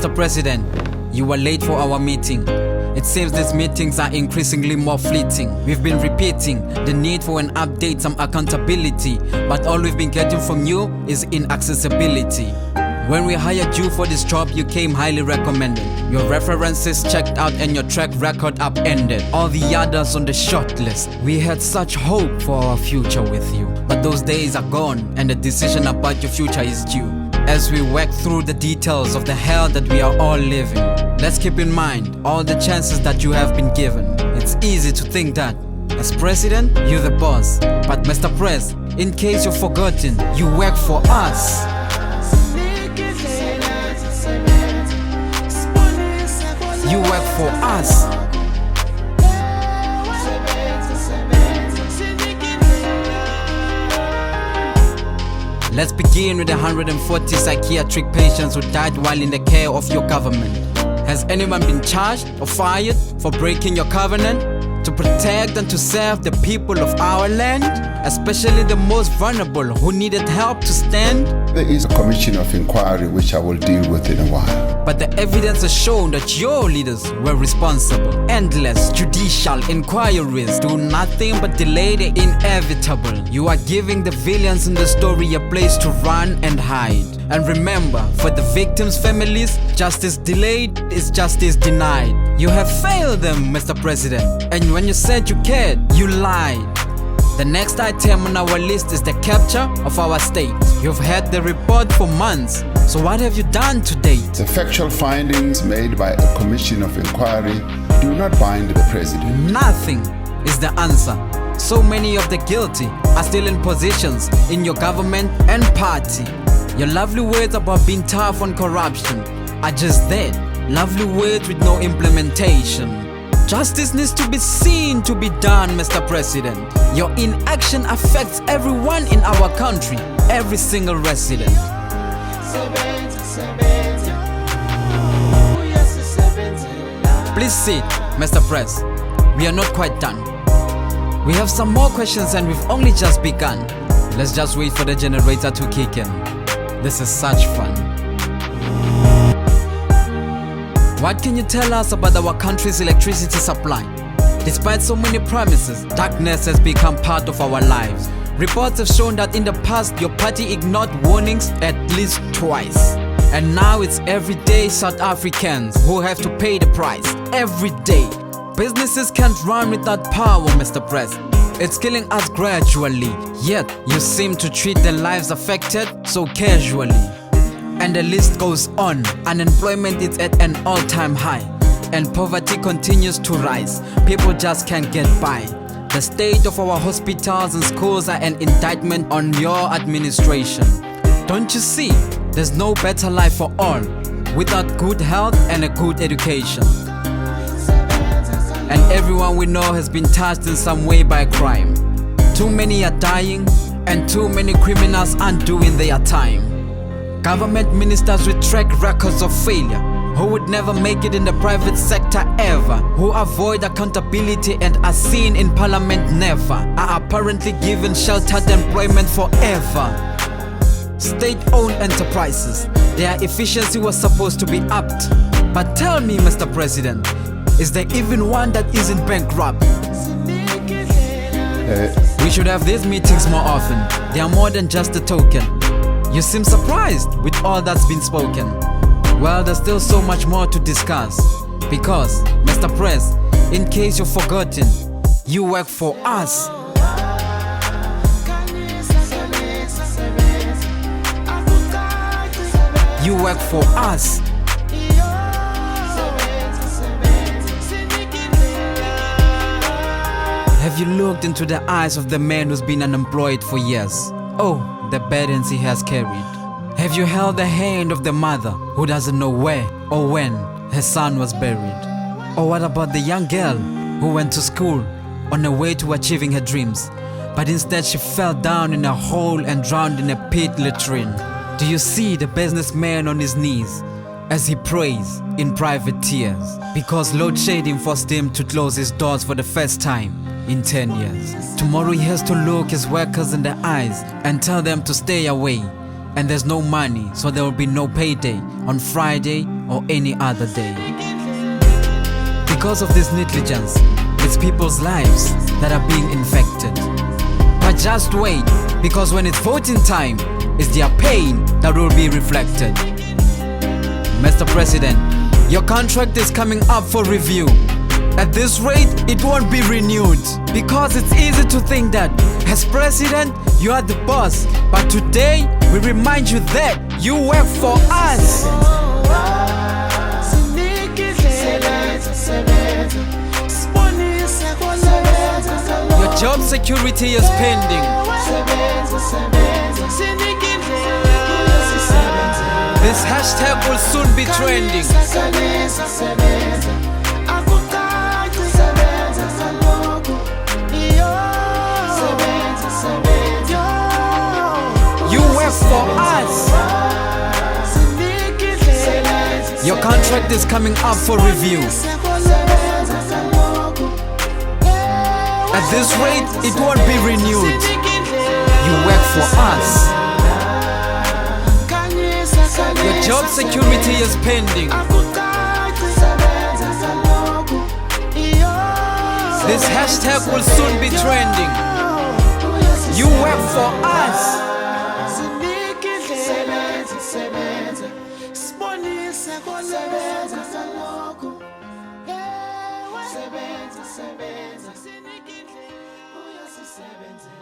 Mr. President, you were late for our meeting. It seems these meetings are increasingly more fleeting. We've been repeating the need for an update, some accountability, but all we've been getting from you is inaccessibility. When we hired you for this job, you came highly recommended. Your references checked out and your track record upended. All the others on the short list. We had such hope for our future with you, but those days are gone and the decision about your future is due. As we work through the details of the hell that we are all living, let's keep in mind all the chances that you have been given. It's easy to think that as president, you're the boss. But Mr. Press, in case you've forgotten, you work for us. You work for us. Let's begin with the 140 psychiatric patients who died while in the care of your government. Has anyone been charged or fired for breaking your covenant to protect and to serve the people of our land, especially the most vulnerable who needed help to stand? There is a commission of inquiry which I will deal with in a while. But the evidence has shown that your leaders were responsible. Endless judicial inquiries do nothing but delay the inevitable. You are giving the villains in the story a place to run and hide. And remember, for the victims' families, justice delayed is justice denied. You have failed them, Mr. President. And when you said you cared, you lied. The next item on our list is the capture of our state. You've had the report for months, so what have you done to date? The factual findings made by a commission of inquiry do not bind the president. Nothing is the answer. So many of the guilty are still in positions in your government and party. Your lovely words about being tough on corruption are just that, lovely words with no implementation. Justice needs to be seen to be done, Mr. President. Your inaction affects everyone in our country, every single resident. Please sit, Mr. Press. We are not quite done. We have some more questions and we've only just begun. Let's just wait for the generator to kick in. This is such fun. What can you tell us about our country's electricity supply? Despite so many promises, darkness has become part of our lives. Reports have shown that in the past, your party ignored warnings at least twice. And now it's everyday South Africans who have to pay the price. Every day. Businesses can't run without power, Mr. Press. It's killing us gradually. Yet, you seem to treat the lives affected so casually. And the list goes on. Unemployment is at an all-time high, and poverty continues to rise. People just can't get by. The state of our hospitals and schools are an indictment on your administration. Don't you see? There's no better life for all without good health and a good education. And everyone we know has been touched in some way by crime. Too many are dying, and too many criminals aren't doing their time. Government ministers with track records of failure, who would never make it in the private sector ever, who avoid accountability and are seen in parliament never, are apparently given sheltered employment forever. State-owned enterprises, their efficiency was supposed to be upped. But tell me, Mr. President, is there even one that isn't bankrupt? We should have these meetings more often. They are more than just a token. You seem surprised with all that's been spoken. Well, there's still so much more to discuss. Because, Mr. Press, in case you've forgotten, you work for us. You work for us. Have you looked into the eyes of the man who's been unemployed for years? Oh, the burdens he has carried. Have you held the hand of the mother who doesn't know where or when her son was buried? Or what about the young girl who went to school on her way to achieving her dreams, but instead she fell down in a hole and drowned in a pit latrine? Do you see the businessman on his knees as he prays in private tears because load shedding forced him to close his doors for the first time in 10 years? Tomorrow he has to look his workers in the eyes and tell them to stay away. And there's no money, so there will be no payday on Friday or any other day. Because of this negligence, it's people's lives that are being infected. But just wait, because when it's voting time, it's their pain that will be reflected. Mr. President, your contract is coming up for review. At this rate, it won't be renewed, because it's easy to think that as president, you are the boss. But today, we remind you that you work for us. Your job security is pending. This hashtag will soon be trending. You work for us. Your contract is coming up for review. At this rate, it won't be renewed. You work for us. Your job security is pending. This hashtag will soon be trending. You work for us. Sebenza